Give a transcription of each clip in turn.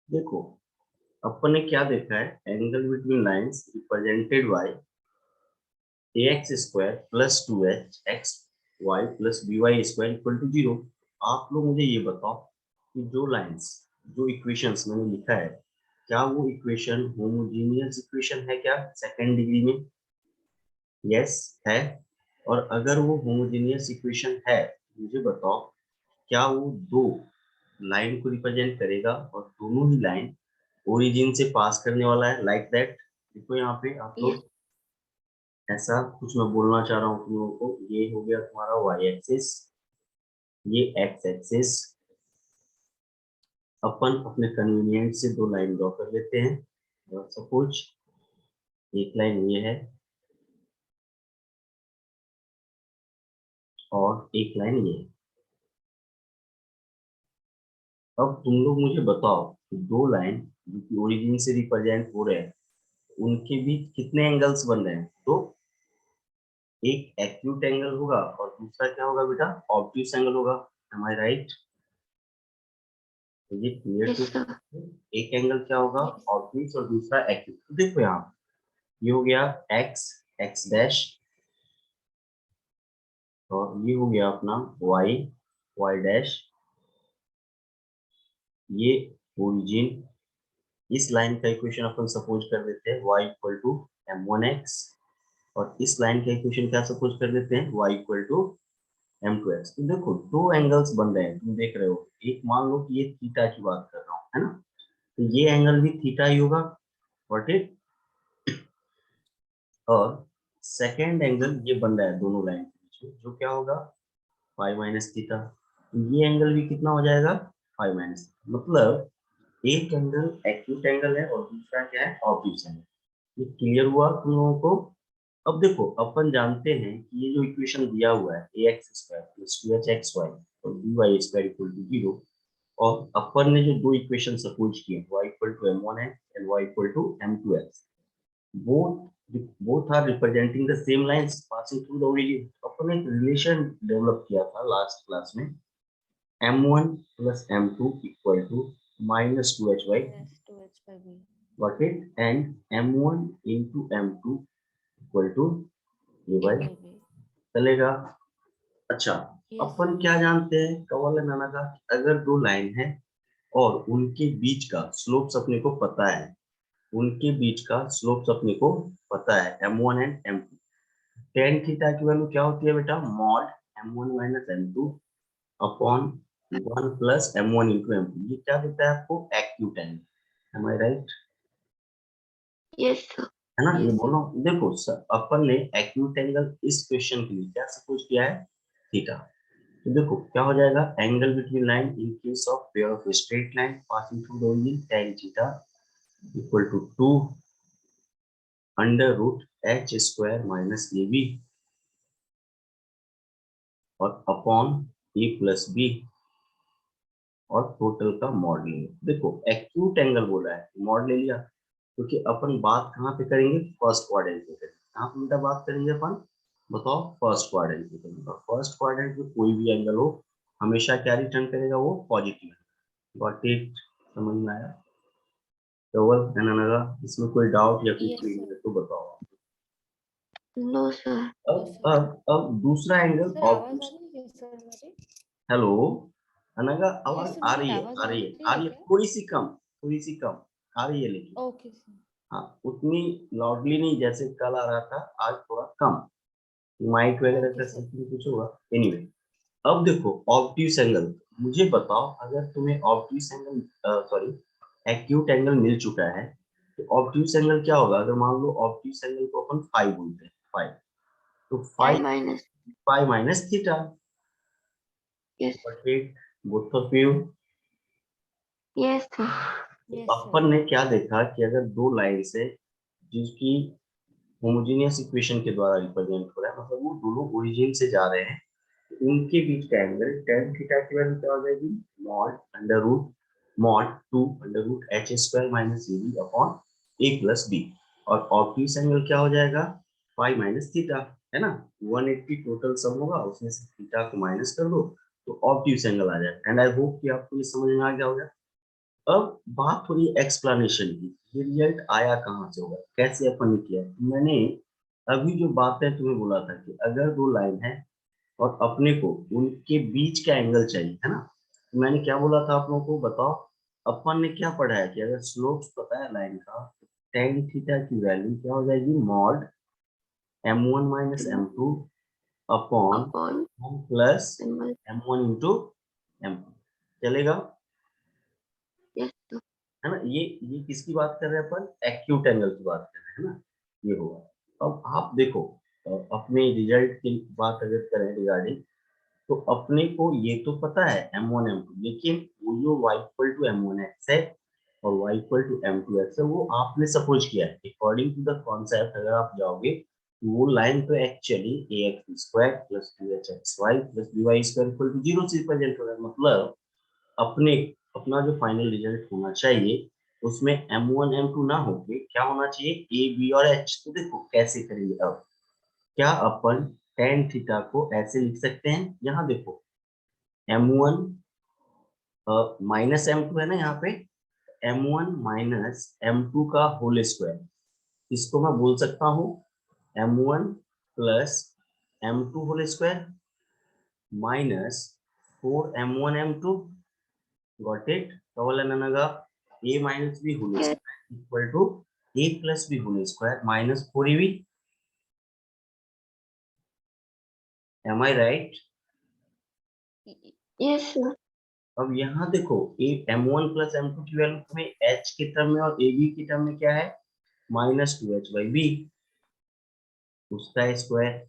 देखो अपन ने क्या देखा है, angle between lines represented by ax square plus 2h x y plus b y square equal to 0। आप लोग मुझे ये बताओ कि जो लाइंस, जो इक्वेशंस मैंने लिखा है, क्या वो इक्वेशन होमोजीनियस इक्वेशन है क्या सेकंड डिग्री में? यस है। और अगर वो होमोजीनियस इक्वेशन है, मुझे बताओ क्या वो दो लाइन को रिप्रेजेंट करेगा और दोनों ही लाइन ओरिजिन से पास करने वाला है, लाइक दैट। देखो यहाँ पे आप Yes. लोग, ऐसा कुछ मैं बोलना चाह रहा हूँ तुम लोगों को। ये हो गया तुम्हारा वाई एक्सिस, ये एक्स एक्सिस। अपन अपने कन्वीनियंट से दो लाइन ड्रॉ कर लेते हैं। सपोज एक लाइन ये है और एक लाइन ये है। अब तुम लोग मुझे बताओ कि दो लाइन जो कि ओरिजिन से रिप्रेजेंट हो रहे हैं, उनके बीच कितने एंगल्स बन रहे हैं? तो एक एक्यूट एंगल होगा और दूसरा क्या होगा बेटा? ऑब्ट्यूस एंगल होगा। M I right? तो ये क्लियर टू? Yes, sir. एक एंगल क्या होगा? Yes. ऑब्ट्यूस और दूसरा एक्यूट। तो देखो यहाँ ये हो गया एक्स एक्स डैश, और ये हो गया अपना वाई वाई डैश। ये ओरिजिन, इस लाइन का इक्वेशन अपन सपोज कर देते हैं y इक्वल टू m1x, और इस लाइन का इक्वेशन क्या सपोज कर देते हैं? y equal to m2x। तो देखो दो एंगल्स बन रहे हैं, तुम देख रहे हो। एक मान लो कि ये थीटा की बात कर रहा हूँ, है ना? तो ये एंगल भी थीटा ही होगा, व्हाट इट। और सेकेंड एंगल ये बन रहा है दोनों लाइन के बीच में, जो क्या होगा? Five minus theta. तो ये एंगल भी कितना हो जाएगा? Five minus. मतलब एक एंगल एक्यूट एंगल है और दूसरा क्या है? Obtuse angle. ये क्लियर हुआ तुम लोगों को? अब देखो अपन जानते हैं कि ये जो इक्वेशन दिया हुआ है a x square plus two h x y और b y square equal to 0, और अपन ने जो दो इक्वेशन सपोज किए, y equal to m1x and y equal to m2x, both are representing the same lines passing through the origin। अपन ने एक relation develop किया था लास्ट क्लास में, m1 plus m2 equal to minus 2hy, Minus 2h by b. got it, and m1 into m2 equal to a A by, by b. चलेगा? अच्छा, Yes, अपन sir. क्या जानते हैं कवल नाना का, अगर दो लाइन है और उनके बीच का स्लोप्स अपने को पता है, उनके बीच का स्लोप्स अपने को पता है m1 and m2। Tan theta की वैल्यू क्या होती है बेटा? Mod m1 minus m2 upon 1 plus m1 into m2। ये क्या देता है आपको? Acute angle. M I right? Yes, sir. है ना? ये Yes, sir. बोलो। देखो सर, अपन ने एक्यूट एंगल इस क्वेश्चन के लिए क्या सपोज किया है? थीटा। तो देखो क्या हो जाएगा, angle between line in case of pair of straight line passing through the origin tan theta equal to 2 under root h square minus a b और अपॉन ए प्लस बी और total का mod लेंगे। देखो acute angle बोला है, mod ले लिया, क्योंकि अपन बात कहाँ पे करेंगे? फर्स्ट क्वाड्रेंट पे करेंगे। कहाँ पे बेटा बात करेंगे अपन? बताओ। फर्स्ट क्वाड्रेंट पे करेंगे। फर्स्ट क्वाड्रेंट में कोई भी एंगल हो, हमेशा क्या रिटर्न करेगा? वो पॉजिटिव। Got it? समझ में आया? केवल कहना लगा, इसमें कोई डाउट या कोई Yes, क्वेरी sir. है तो बताओ। No, sir. अब No, sir. दूसरा एंगल सर आवाज आ ऑब्टूस। रही है सर हमारी? हेलो अनगा, आवाज यस सर, आ मेरी रही है, आवाज आ आ रही है, रही आ है रही है, क्या? थोड़ी सी कम, थोड़ी सी कम आ रही है, लेकिन ओके सर. हाँ उतनी लाउडली नहीं जैसे कल आ रहा था, आज थोड़ा कम। माइक वगैरह ओके का सर. सेटिंग कुछ होगा। एनीवे, अब देखो ऑब्ट्यूस एंगल। मुझे बताओ, अगर तुम्हें obtuse angle, sorry, acute angle मिल चुका है, तो ऑब्ट्यूस एंगल क्या होगा? अगर मान लो ऑब्ट्यूस एंगल को अपन फाइव बोलते हैं, फाइव, तो Pi five, minus. Five minus theta. Yes. Both of you. Yes, sir. तो यस सर. अपन ने क्या देखा कि अगर दो लाइन से जिसकी होमोजेनियस इक्वेशन के द्वारा रिप्रेजेंट हो रहा है, मतलब वो दोनों ओरिजिन से जा रहे हैं, तो उनके बीच का एंगल tan थीटा की वैल्यू क्या हो जाएगी? Mod under root mod 2 under root h square minus a b upon a plus b. और ऑब्ट्यूस एंगल क्या हो जाएगा? फाइव माइनस थीटा, है ना? 180 टोटल सम होगा, उसमें से थीटा को माइनस कर दो तो ऑब्ट्यूस एंगल आ जाएगा। एंड आई होप कि आपको ये समझ में आ गया होगा। अब बात हो रही है एक्सप्लेनेशन की, ये रिजल्ट आया कहाँ से होगा, कैसे अपन ने किया। मैंने अभी जो बातें तुम्हें बोला था कि अगर दो लाइन है और अपने को उनके बीच का एंगल चाहिए है ना, तो मैंने क्या बोला था आप लोगों को बताओ। अपन ने क्या पढ़ा है कि अगर स्लोप पता है लाइन का, टेन थीटा की वैल्यू क्या हो जाएगी, mod m1 minus m2 upon upon 1 plus symbol. m1 into m2, चलेगा यस सर। है ना। ये किसकी बात कर रहे हैं अपन, एक्यूट एंगल की बात कर रहे हैं ना, ये होगा। अब आप देखो, अपने रिजल्ट की बात अगर करें रिगार्डिंग, तो अपने को ये तो पता है m1 m2, लेकिन वो जो y equal to m1 x है और y equal to m2 x है, वो आपने सपोज किया है। अकॉर्डिंग टू द कॉन्सेप्ट अगर आप जाओगे तो वो लाइन तो actually ax square plus 2hxy plus by square equal to 0 से रिप्रेजेंट हो रहा है। मतलब अपने अपना जो फाइनल रिजल्ट होना चाहिए उसमें m1 m2 ना होके क्या होना चाहिए, a b और h। तो देखो कैसे करेंगे अब, क्या अपन tan थीटा को ऐसे लिख सकते हैं, यहाँ देखो m1 माइनस m2 है ना यहाँ पे, m1 माइनस m2 का होल स्क्वायर, इसको मैं बोल सकता हूँ m1 plus m2 whole square minus 4m1 m2, got it. कवलननगा a minus b whole yes square equal to a plus b whole square minus 4ab। Am I right. Yes sir. अब यहाँ देखो ए m1 plus m2 की value में h के term में और ab की टर्म में क्या है, माइनस 2h/b, उसका स्क्वायर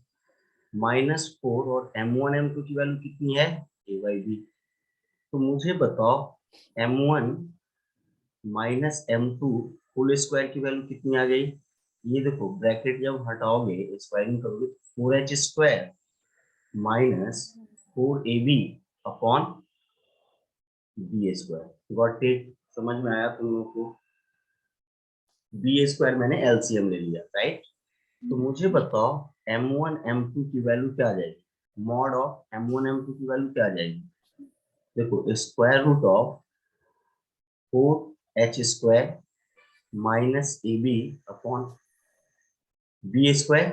माइनस 4, और m1 m2 की वैल्यू कितनी है, a/b। तो मुझे बताओ m1 minus m2 whole square की वैल्यू कितनी आ गई। ये देखो ब्रैकेट जब हटाओगे स्क्वायरिंग करोगे, 4h square minus 4ab upon b square, got it. समझ में आया तुम लोगों को, बी स्क्वायर मैंने एलसीएम ले लिया राइट। तो मुझे बताओ m1 m2 की वैल्यू क्या आ जाएगी, मॉड ऑफ m1 m2 की वैल्यू क्या आ जाएगी। देखो square root of 4h square minus a b upon b square,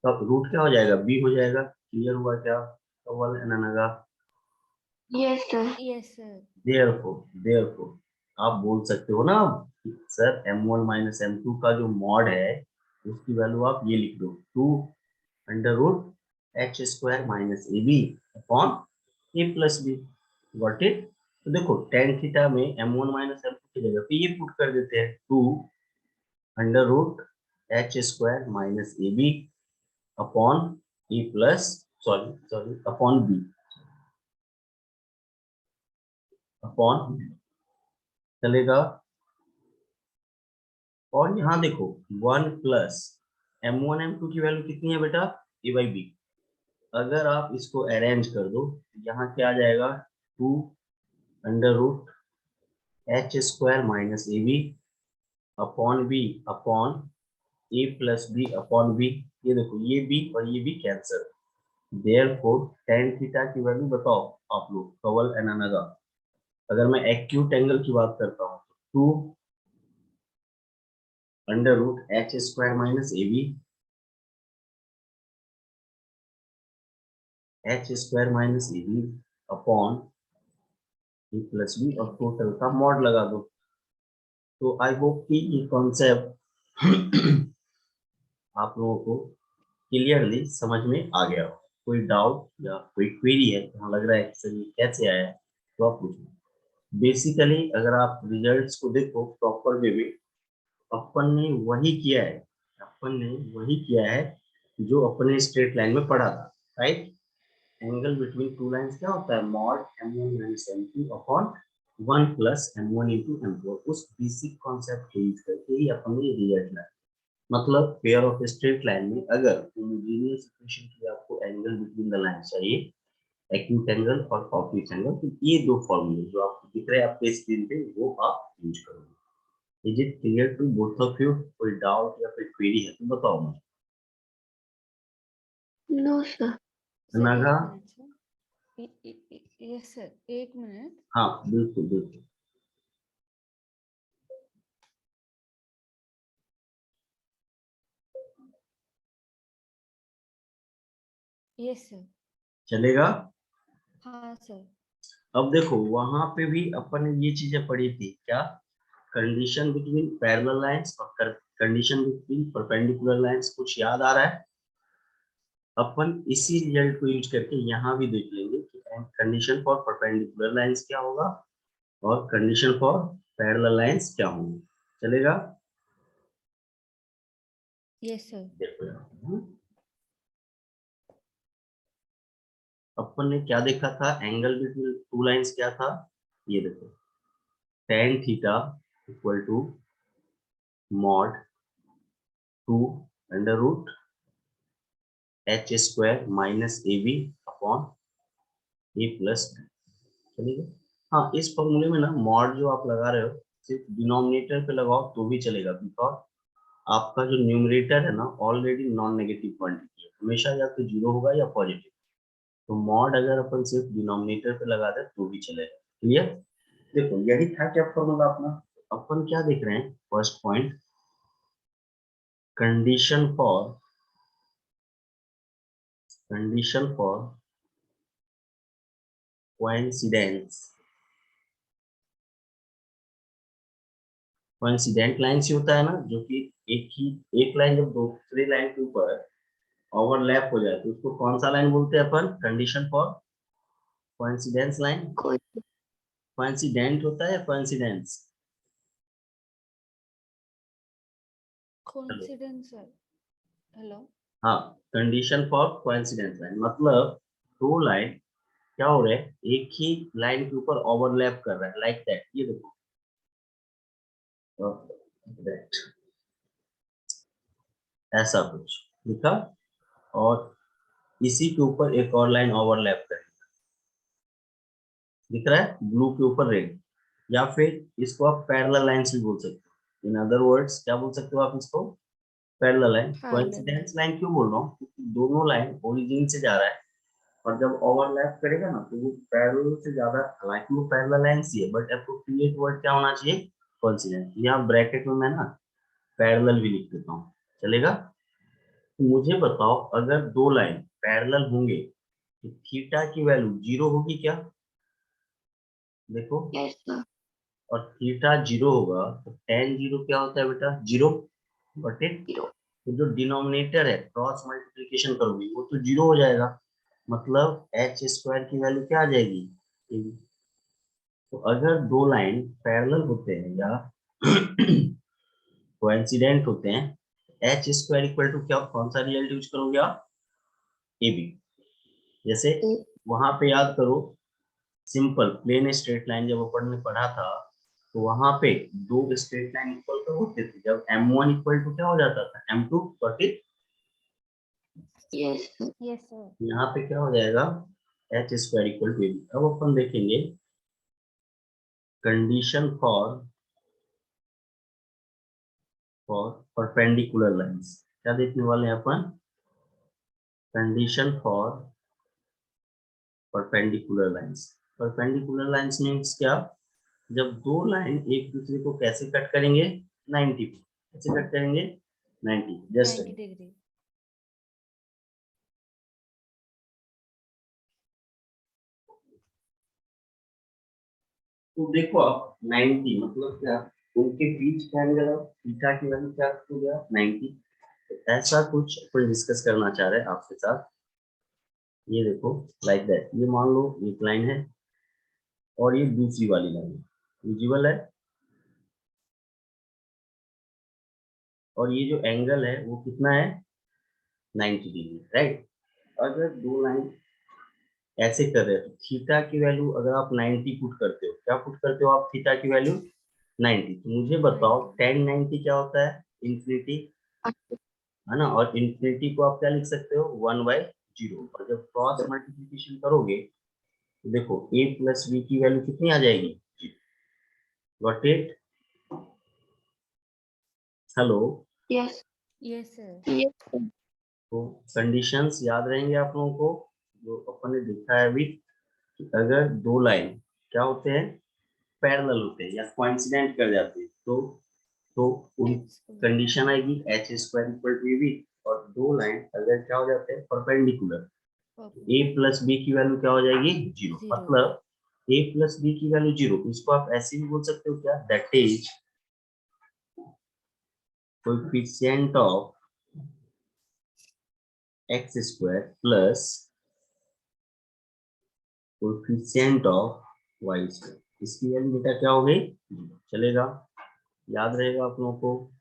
तब रूट क्या हो जाएगा, बी हो जाएगा। क्लियर हुआ क्या, कवल एननगा। Yes sir. Yes, sir. Therefore आप बोल सकते हो ना सर m1 माइनस m2 का जो मॉड है उसकी वैल्यू आप ये लिख दो, 2 under root h square minus a b upon a plus b, got it. तो देखो टेन थीटा में m1 माइनस m2 की जगह पे ये पुट कर देते हैं, 2 under root h square minus a b upon a plus, sorry sorry upon b, upon, चलेगा। और यहाँ देखो 1 प्लस m1 m2 की वैल्यू कितनी है बेटा, a/b। अगर आप इसको अरेंज कर दो, यहाँ क्या आ जाएगा, 2 under root h square minus a b upon b upon a plus b upon b. ये देखो ये बी और ये b cancel, therefore tan theta की वैल्यू बताओ आप लोग, कवल एननगा। अगर मैं एक्यूट एंगल की बात करता हूँ तो 2 under root h square minus a b h square minus a b upon a plus b और टोटल का मॉड लगा दो। तो आई होप कि ये कॉन्सेप्ट आप लोगों को क्लियरली समझ में आ गया हो। कोई डाउट या कोई क्वेरी है, यहाँ लग रहा है कि सर ये कैसे आया है, तो आप पूछो। बेसिकली अगर आप रिजल्ट्स को देखो प्रॉपर वे में, अपन ने वही किया है, अपन ने वही किया है जो अपने स्ट्रेट लाइन में पढ़ा था right. Angle between two lines क्या होता है, mod m1 minus m2 upon 1 plus m1 into m2। उस बेसिक कॉन्सेप्ट को यूज करके ही अपन ने रिजल्ट लाया। मतलब पेयर ऑफ स्ट्रेट लाइन में अगर होमोजेनियस इक्वेशन के लिए आपको एंगल बिटवीन द लाइन चाहिए, एक्यूट एंगल और ऑब्ट्यूज एंगल, तो ये दो फॉर्मूले जो आपको दिख रहे हैं आपके स्क्रीन पे वो आप यूज करोगे। Is it clear to both of you, कोई डाउट या कोई क्वेरी है तो बताओ मुझे। No sir. Sir, Naga yes, sir. Yes sir, एक मिनट। हाँ बिल्कुल बिल्कुल। Yes sir. चलेगा। हाँ सर। अब देखो वहां पे भी अपन ने ये चीजें पढ़ी थी क्या, कंडीशन बिटवीन पैरेलल लाइंस और कंडीशन बिटवीन परपेंडिकुलर लाइंस, कुछ याद आ रहा है? अपन इसी रिजल्ट को यूज करके यहाँ भी देख लेंगे कि कंडीशन फॉर परपेंडिकुलर लाइंस क्या होगा और कंडीशन फॉर पैरेलल लाइंस क्या होंगे। चलेगा। Yes sir. देखो यहाँ, अपन ने क्या देखा था, एंगल बिटवीन टू लाइंस क्या था, ये देखो tan theta equal to mod 2 under root h square minus a b upon a plus. चलेगा। हाँ इस फॉर्मूले में ना मॉड जो आप लगा रहे हो सिर्फ डिनोमिनेटर पे लगाओ तो भी चलेगा, बिकॉज आपका जो न्यूमरेटर है ना ऑलरेडी नॉन नेगेटिव क्वांटिटी है, हमेशा या तो जीरो होगा या पॉजिटिव। तो मॉड अगर अपन सिर्फ डिनोमिनेटर पे लगा दे तो भी चलेगा। क्लियर। देखो यही था क्या फॉर्मूला अपना। अपन क्या देख रहे हैं, first point, condition for coincidence. Coincident line से होता है ना, जो कि एक लाइन जब दूसरी लाइन के ऊपर ओवरलैप हो जाए तो उसको कौन सा लाइन बोलते हैं अपन, कंडीशन फॉर कोइंसिडेंस लाइन। कोई कोइंसिडेंट होता है coincidence. Hello. Coincidence sir. Hello. हाँ कंडीशन फॉर कोइंसिडेंस लाइन मतलब दो लाइन क्या हो रहा है, एक ही लाइन के ऊपर ओवरलैप कर रहा है, लाइक दैट। ये देखो दैट, ऐसा कुछ लिखा, और इसी के ऊपर एक और लाइन ओवरलैप कर, दिख रहा है ब्लू के ऊपर रेड। या फिर इसको आप पैरेलल लाइंस भी बोल सकते हो, इन अदर वर्ड्स क्या बोल सकते हो आप इसको, parallel line. Parallel. Coincidence line क्यों बोल रहा हूँ, क्योंकि दोनों लाइन ओरिजिन से जा रहा है और जब ओवरलैप करेगा ना तो वो पैरेलल से ज्यादा, हालांकि वो पैरेलल लाइंस ही है बट एप्रोप्रिएट वर्ड क्या होना चाहिए, कोइंसिडेंस। यहाँ ब्रैकेट में मैं ना पैरेलल भी लिख देता हूँ। चलेगा। तो मुझे बताओ अगर दो लाइन पैरेलल होंगे तो थीटा की वैल्यू जीरो होगी क्या, देखो। Yes sir. और थीटा जीरो होगा तो tan जीरो क्या होता है बेटा, जीरो। Got it. जीरो। तो जो डिनोमिनेटर है क्रॉस मल्टीप्लिकेशन करोगे वो तो जीरो हो जाएगा, मतलब एच स्क्वायर की वैल्यू क्या आ जाएगी, AB। तो अगर दो लाइन पैरेलल होते हैं या कोइंसिडेंट होते हैं, एच स्क्वायर इक्वल टू क्या, कौन सा रिजल्ट यूज करोगे आप, AB। जैसे वहां पे याद करो, सिंपल प्लेन स्ट्रेट लाइन जब अपन ने पढ़ा था तो वहां पे दो स्ट्रेट लाइन इक्वल कब होते थे, जब m1 इक्वल टू क्या हो जाता था, m2। But yes sir. Yes sir. यहाँ पे क्या हो जाएगा, h square equal to AB। अब अपन देखेंगे कंडीशन फॉर परपेंडिकुलर लाइंस, क्या देखने वाले हैं अपन, condition for perpendicular lines. Perpendicular lines means क्या, जब दो लाइन एक दूसरे को कैसे कट करेंगे, 90 पे। कैसे कट करेंगे, 90। Just 90 degree. तो देखो आप 90 मतलब क्या, उनके बीच का एंगल ऑफ थीटा की वैल्यू क्या हो गया, 90। तो ऐसा कुछ अपन डिस्कस करना चाह रहे हैं आपके साथ। ये देखो लाइक दैट, ये मान लो एक लाइन है और ये दूसरी वाली लाइन है, विजिबल है। और ये जो एंगल है वो कितना है, 90 डिग्री, राइट। अगर दो लाइन ऐसे कर रहे हैं तो थीटा की वैल्यू अगर आप 90 पुट करते हो, क्या पुट करते हो आप थीटा की वैल्यू 90। तो मुझे बताओ 90। tan 90 क्या होता है, इंफिनिटी, है ना। और इंफिनिटी को आप क्या लिख सकते हो, 1/0। और जब क्रॉस मल्टीप्लिकेशन करोगे तो देखो a प्लस बी की वैल्यू कितनी आ जाएगी, got it. Hello. Yes. Yes sir. Yes sir. तो कंडीशंस याद रहेंगे आप लोगों को जो अपन ने देखा है अभी। कि अगर दो लाइन क्या होते हैं, पैरेलल होते हैं या कोइंसिडेंट कर जाते हैं, तो उन X square. कंडीशन आएगी h square equal to a b. और दो लाइन अगर क्या हो जाते हैं परपेंडिकुलर, ए प्लस बी की वैल्यू क्या हो जाएगी, जीरो। Zero. मतलब ए प्लस बी की वैल्यू जीरो, इसको आप ऐसे भी बोल सकते हो क्या, that is coefficient of x square plus coefficient of y square. इसकी वैल्यू बेटा क्या हो गई, चलेगा, याद रहेगा आप लोगों को।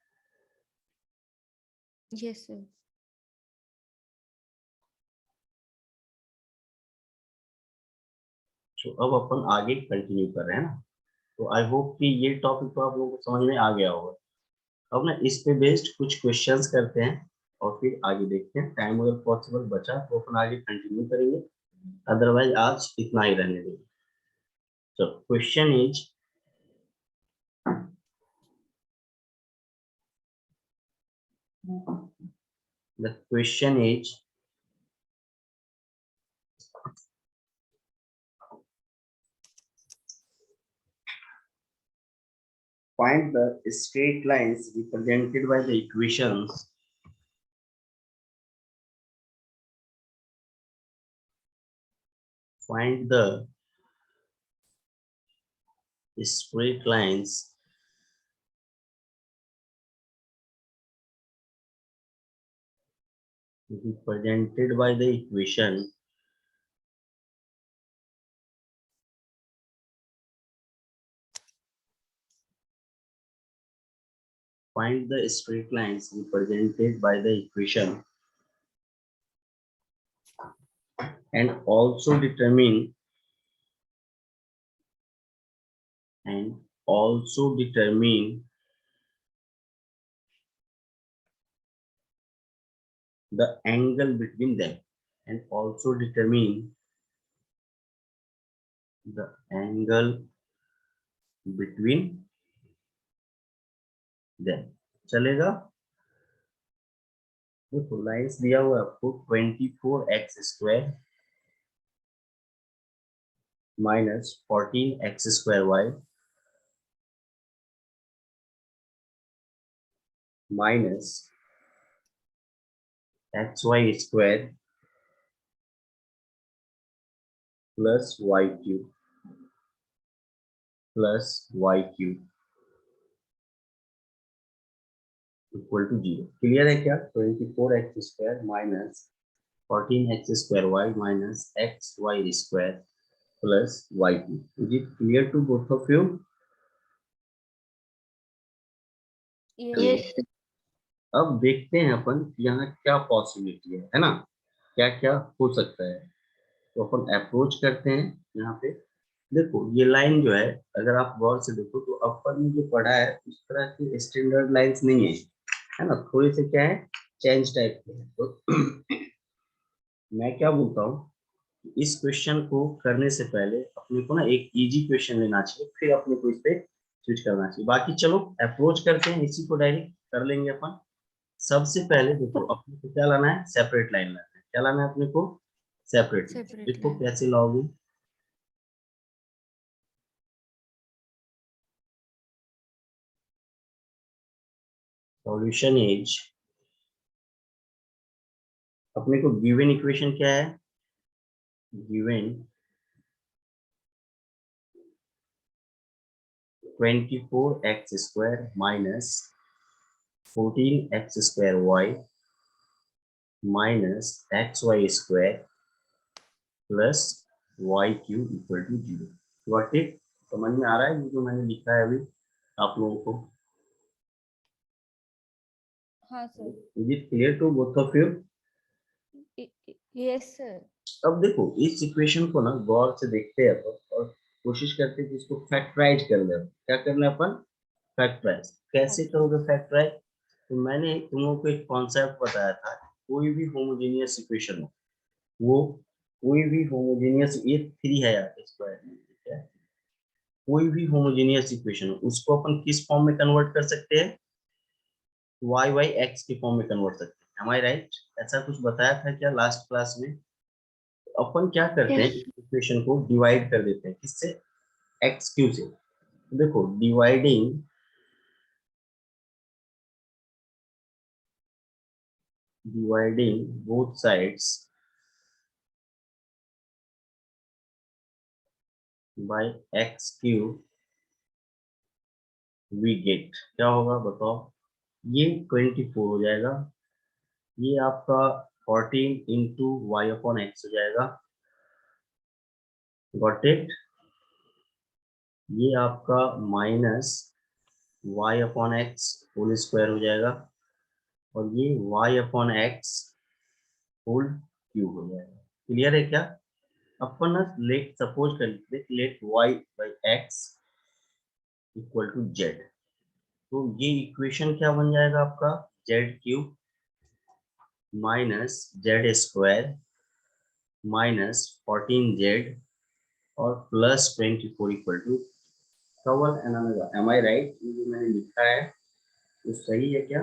Yes, sir. तो अब अपन आगे कंटिन्यू कर रहे हैं ना, तो आई होप कि ये टॉपिक तो आप लोगों को समझ में आ गया होगा। अब ना इस पे बेस्ड कुछ क्वेश्चंस करते हैं और फिर आगे देखते हैं, टाइम अगर पॉसिबल बचा तो अपन आगे कंटिन्यू करेंगे, अदरवाइज आज इतना ही रहने देंगे। तो question is, the question is find the straight lines represented by the equations find the straight lines represented by the equation find the straight lines represented by the equation and also determine the angle between them, and also determine the angle between them। चलेगा। देखो lines दिया हुआ है आपको 24x² minus 14x² minus xy² plus y³ equal to 0। Clear है क्या, 24x² minus 14x² minus xy² plus y³। Is it clear to both of you? Yes, Yes, sir. sir. अब देखते हैं अपन यहाँ क्या पॉसिबिलिटी है ना, क्या क्या हो सकता है। तो अपन अप्रोच करते हैं यहाँ पे। देखो ये लाइन जो है, अगर आप गौर से देखो तो अपन ने जो पढ़ा है उस तरह की स्टैंडर्ड लाइंस नहीं है ना, थोड़ी से क्या है, चेंज टाइप के है। तो मैं क्या बोलता हूँ, इस क्वेश्चन को करने से पहले अपने को ना एक इजी क्वेश्चन लेना चाहिए, फिर अपने को इस पे स्विच करना चाहिए। बाकी चलो अप्रोच करते हैं, इसी को डायरेक्ट कर लेंगे अपन। सबसे पहले देखो अपने को क्या लाना है, सेपरेट लाइन लाना है। क्या लाना है अपने को, सेपरेट लाइन। Separate देखो line. कैसे लाओगे, सॉल्यूशन इज, अपने को गिवन इक्वेशन क्या है, given 24x² minus 14x² minus xy² plus y³ equal to 0। Got it? समझ में आ रहा है ये जो मैंने लिखा है अभी आप लोगों को? हाँ sir. Is it clear to both of you? Yes, sir. अब देखो इस इक्वेशन को ना गौर से देखते हैं अपन और कोशिश करते हैं कि इसको फैक्टराइज कर ले। क्या करना है अपन, फैक्टराइज। कैसे करोगे फैक्टराइज? तो मैंने तुम लोगों को एक कॉन्सेप्ट बताया था, कोई भी होमोजेनियस इक्वेशन हो, वो कोई भी होमोजेनियस, ये 3 है यार स्क्वायर में, ठीक है, कोई भी होमोजेनियस इक्वेशन हो उसको अपन किस फॉर्म में कन्वर्ट कर सकते हैं, वाई वाई एक्स के फॉर्म में कन्वर्ट सकते हैं। M I right? ऐसा कुछ बताया था क्या लास्ट क्लास में? अपन क्या करते हैं, Yes. इक्वेशन को डिवाइड कर देते हैं किससे, एक्स क्यू से। देखो dividing both sides by x cube we get, क्या होगा बताओ, ये 24 हो जाएगा, ये आपका 14 इंटू वाई अपॉन एक्स हो जाएगा, गॉट इट। ये आपका minus y upon x whole square हो जाएगा, और ये y upon x whole cube हो जाएगा। क्लियर है क्या? अपन लेट सपोज कर let y by x equal to z, तो ये इक्वेशन क्या बन जाएगा आपका, z cube minus z square minus 14z और प्लस 24 इक्वल टू कवन एनामेगा। M I right? ये जो मैंने लिखा है वो सही है क्या?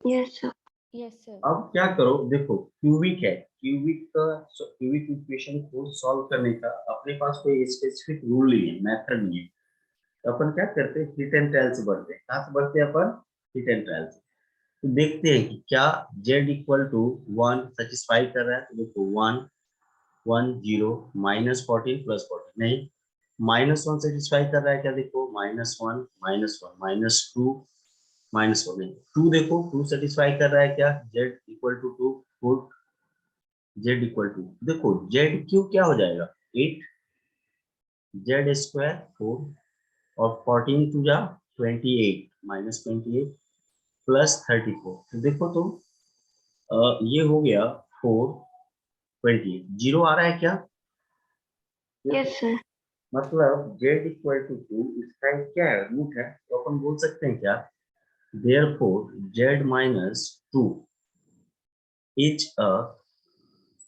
Yes, sir. Yes, sir. अब क्या करो, देखो क्यूबिक है, क्यूबिक इक्वेशन को सॉल्व करने का अपने पास कोई स्पेसिफिक रूल नहीं है, मेथड नहीं है, तो अपन क्या करते हैं, हिट एंड ट्रायल से बढ़ते हैं। कहाँ से बढ़ते हैं अपन? हिट एंड ट्रायल से। तो देखते हैं कि क्या z इक्वल टू 1 सेटिस्फाई कर रहा है, तो देखो 1 1 0 माइनस 14 प्लस 14 नहीं, -1 सेटिस्फाई कर रहा है क्या, देखो -1 -1 -2 -1 नहीं, 2 देखो 2 सेटिस्फाई कर रहा है क्या, z equal to 2 good, z equal to देखो z क्यू क्या हो जाएगा 8 z स्क्वायर 4 और 14 टू जा 28 -28 प्लस 34, तो देखो तो ये हो गया 4 28 जीरो आ रहा है क्या, Yes, sir. मतलब z इक्वल टू 2 इसका क्या है, रूट है, तो अपन बोल सकते हैं क्या, therefore z minus 2 is a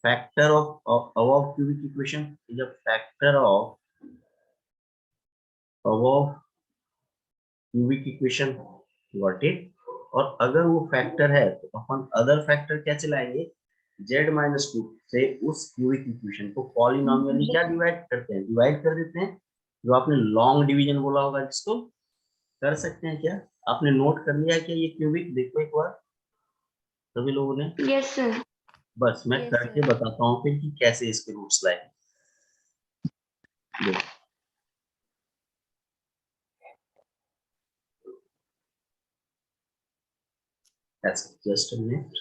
factor of above cubic equation, is a factor of above cubic equation, got it। और अगर वो फैक्टर है तो अपन अदर फैक्टर क्या चलाएंगे, z माइनस 2 से उस क्यूबिक इक्वेशन को पॉलिनॉमियली क्या डिवाइड करते हैं, डिवाइड कर देते हैं, जो आपने लॉन्ग डिवीजन बोला होगा जिसको, कर सकते हैं क्या, आपने नोट कर लिया क्या ये क्यूबिक, देखो एक बार सभी लोगों ने। Yes, sir. बस मैं Yes, करके sir. बताता हूँ फिर कि कैसे इसके रूट्स लाए। देखो ऐसे जस्ट अ मिनट,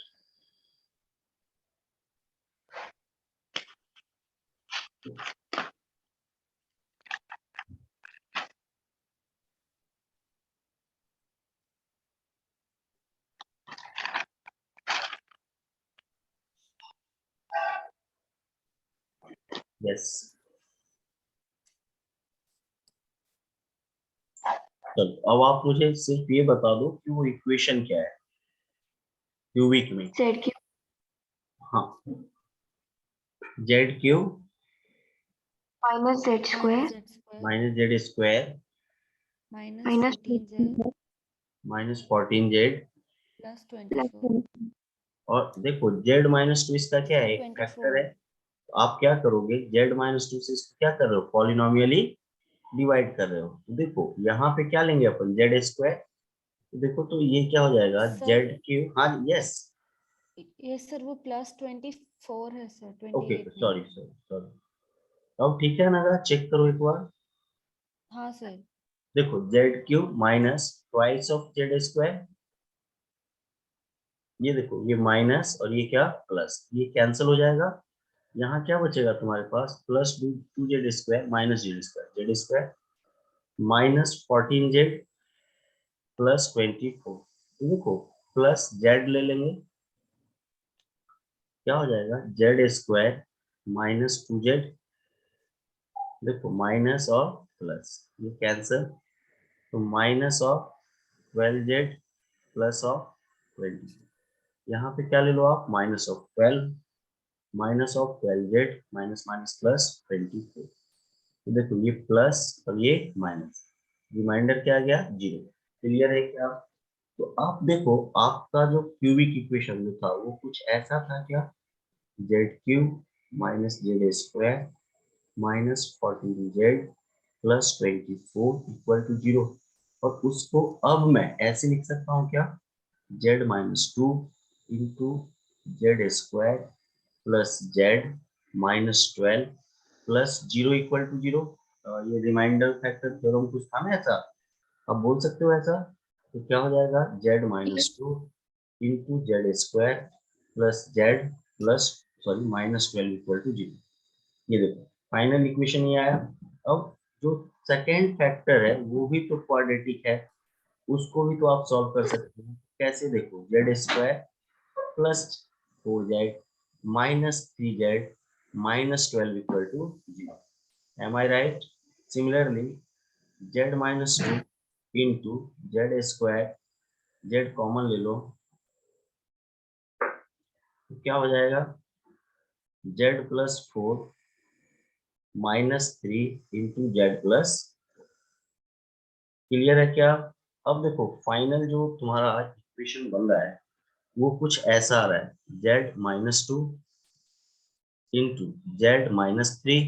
यस। चलो अब आप मुझे सिर्फ ये बता दो कि वो इक्वेशन क्या है क्यूबिक में। Z cube हाँ, Z cube minus Z square Minus Z square minus z square minus minus 14Z minus 14z, plus plus 24 और देखो z माइनस 2 इसका क्या है, एक फैक्टर 24. है, तो आप क्या करोगे, z माइनस 2 से इसको क्या कर रहे हो, पॉलिनॉमियली डिवाइड कर रहे हो, तो देखो यहाँ पे क्या लेंगे अपन, जेड स्क्वायर, तो देखो तो ये क्या हो जाएगा, Sir, जेड क्यूब, हाँ यस, yes sir, वो plus 24 है sir, ओके 28 नहीं। सॉरी सॉरी सॉरी, अब ठीक है ना, चेक करो एक बार, हाँ sir. देखो Z cube minus twice of Z square, ये देखो ये माइनस और ये क्या प्लस, ये कैंसिल हो जाएगा, यहाँ क्या बचेगा तुम्हारे पास, plus 2 z square minus z square minus 14z plus 24, देखो प्लस जेड ले लेंगे, क्या हो जाएगा, जेड स्क्वायर माइनस 2z, देखो माइनस और प्लस ये कैंसिल, तो minus of 12z plus of 20, यहाँ पे क्या ले लो आप, minus of 12 minus of 12z minus minus plus 24, तो देखो ये प्लस और ये माइनस, रिमाइंडर क्या आ गया, जीरो। क्लियर है क्या? तो आप देखो आपका जो क्यूबिक इक्वेशन जो था वो कुछ ऐसा था क्या, z cube minus z square minus 14z plus 24 equal to 0। और उसको अब मैं ऐसे लिख सकता हूँ क्या, z minus 2 into z square plus z minus 12 plus 0 equal to 0। ये रिमाइंडर फैक्टर थ्योरम कुछ था ना ऐसा, आप बोल सकते हो ऐसा। तो क्या हो जाएगा, z minus Yes. 2 into z square plus z plus sorry minus 12 equal to 0। ये देखो फाइनल इक्वेशन ये आया। अब जो सेकेंड फैक्टर है वो भी तो क्वाड्रेटिक है, उसको भी तो आप सॉल्व कर सकते हो। कैसे, देखो z square plus 4z minus 3z minus 12 equal to 0। Am I right? Similarly z minus 2 into z square, z common ले लो तो क्या हो जाएगा, z plus 4 minus 3 into z plus. Clear है क्या? अब देखो फाइनल जो तुम्हारा इक्वेशन बन रहा है वो कुछ ऐसा आ रहा है, z minus 2 into z minus 3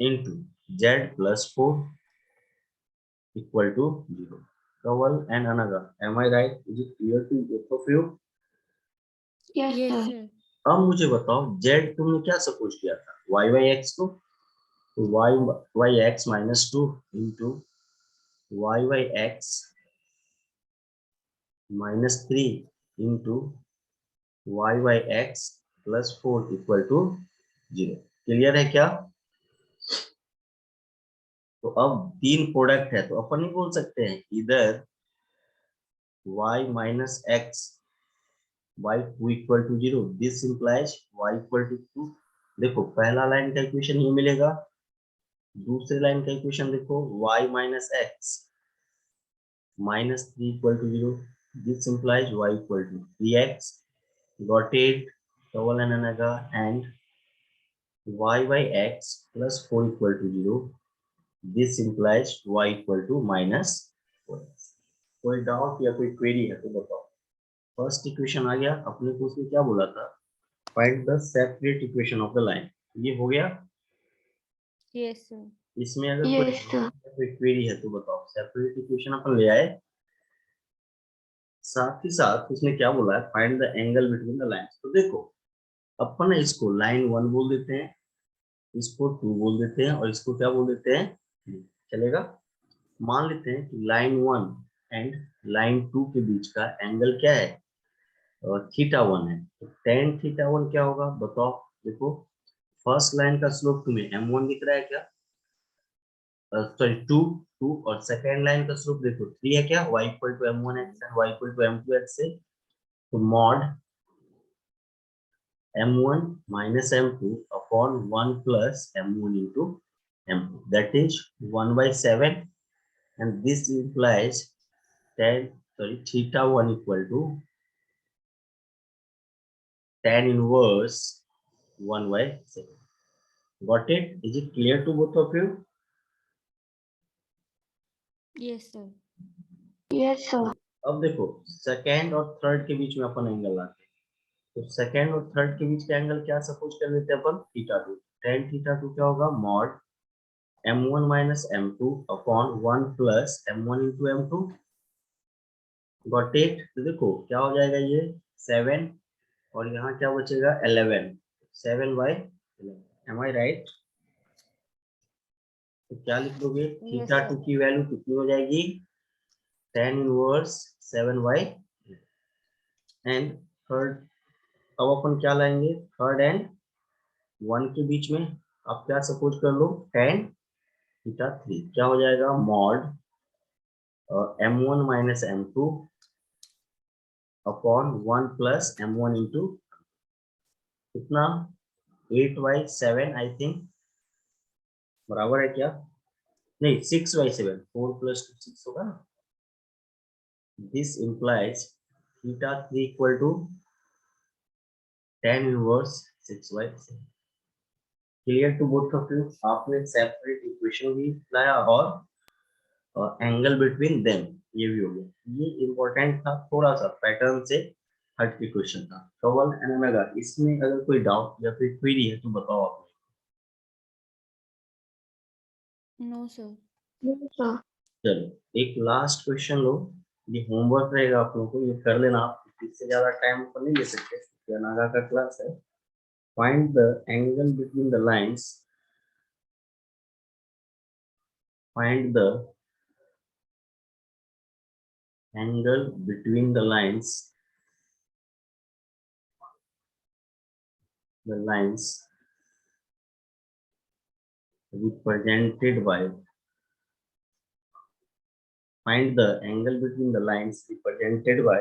into z plus 4 equal to 0। Kawal and Anaga, am I right? Is it clear to both of you? Yes, Yes, sir. sir. अब मुझे बताओ z तुमने क्या सपोज किया था, y बाई एक्स को, तो y by x minus 2 into y by x minus 3 into y by x plus 4 equal to 0। Clear है क्या? तो अब तीन प्रोडक्ट है तो अपन नहीं बोल सकते हैं इधर y minus x y 2 equal to 0, this implies y equal to 2। देखो पहला लाइन का इक्वेशन ये मिलेगा, दूसरे लाइन का इक्वेशन देखो y minus x minus 3 equal to 0. This implies y equal to 3x. Got it? Kawal and Anaga, and y by x plus 4 equal to 0. This implies y equal to minus 4x. कोई doubt या कोई query है तो बताओ। First equation आ गया, अपने को उसमें क्या बोला था, find the separate equation of the line. ये हो गया। Yes, sir. इसमें अगर कोई Yes, sir. कोई क्वेरी है तो बताओ। सेपरेट इक्वेशन अपन ले आए, साथ ही साथ उसने क्या बोला है, find the angle between the lines. तो देखो अपन इसको लाइन 1 बोल देते हैं, इसको 2 बोल देते हैं और इसको क्या बोल देते हैं 3। चलेगा? मान लेते हैं कि लाइन 1 एंड लाइन 2 के बीच का एंगल क्या है, थीटा 1 है। तो टेन थीटा 1 क्या होगा बताओ। देखो फर्स्ट लाइन का स्लोप तुम्हें m1 दिख रहा है क्या, सॉरी 2 2, और सेकेंड लाइन का स्लोप देखो 3 है क्या, y equal to m1 x and y equal to m2 x से। तो mod m1 minus m2 upon 1 plus m1 into m2, that is 1 by 7, and this implies theta 1 equal to tan inverse 1 by 7. Got it? Is it clear to both of you? Yes, sir. Yes, sir. अब देखो second और third के बीच में अपन angle लाते हैं, तो second और third के बीच का एंगल क्या सपोज कर लेते हैं अपन, थीटा 2। tan थीटा 2 क्या होगा, mod m1 minus m2 upon 1 plus m1 into m2। Got it? तो देखो क्या हो जाएगा ये 7, और यहाँ क्या बचेगा 11, 7 बाई 11। M I right? तो क्या लिख दोगे, Yes, थीटा sir. 2 की वैल्यू कितनी हो जाएगी, tan inverse 7 by. And third, अब अपन क्या लाएंगे, थर्ड एंड 1 के बीच में आप क्या सपोज कर लो, tan थीटा 3 क्या हो जाएगा, mod m1 minus m2 upon 1 plus m1 into कितना 8 बाई 7 आई थिंक, बराबर है क्या, नहीं 6 बाई 7, 4 प्लस 2 6 होगा ना। This implies theta 3 equal to tan inverse 6 by 7। Clear to both of you? आपने सेपरेट इक्वेशन भी लाया और एंगल बिटवीन देम ये भी हो गया। ये इम्पोर्टेंट था, थोड़ा सा पैटर्न से हट के क्वेश्चन था। कवल एंड ओमेगा, इसमें अगर कोई डाउट या फिर क्वेरी है तो बताओ आप। No sir. No, sir. चलो एक लास्ट क्वेश्चन लो, ये होमवर्क रहेगा आप लोगों को, ये कर लेना आप, इससे ज्यादा टाइम ऊपर नहीं ले सकते, ये नागा का क्लास है। Find the angle between the lines, find the angle between the lines represented by, find the angle between the lines represented by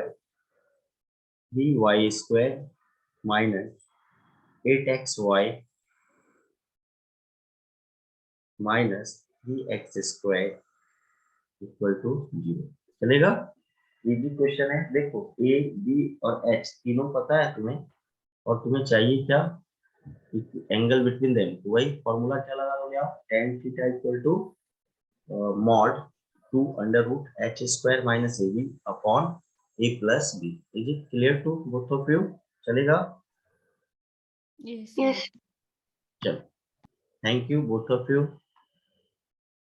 3y square minus 8xy minus 3x square equal to 0। चलेगा? Easy question है। देखो ए b और H तीनों पता है तुम्हें, और तुम्हें चाहिए क्या, एंगल बिटवीन देम। तो वही फॉर्मूला क्या लगा दोगे आप, tan theta equal to mod 2 under root h square minus ab upon a plus b। Is it clear to both of you? चलेगा? Yes, Yes. sir. चलो, thank you both of you.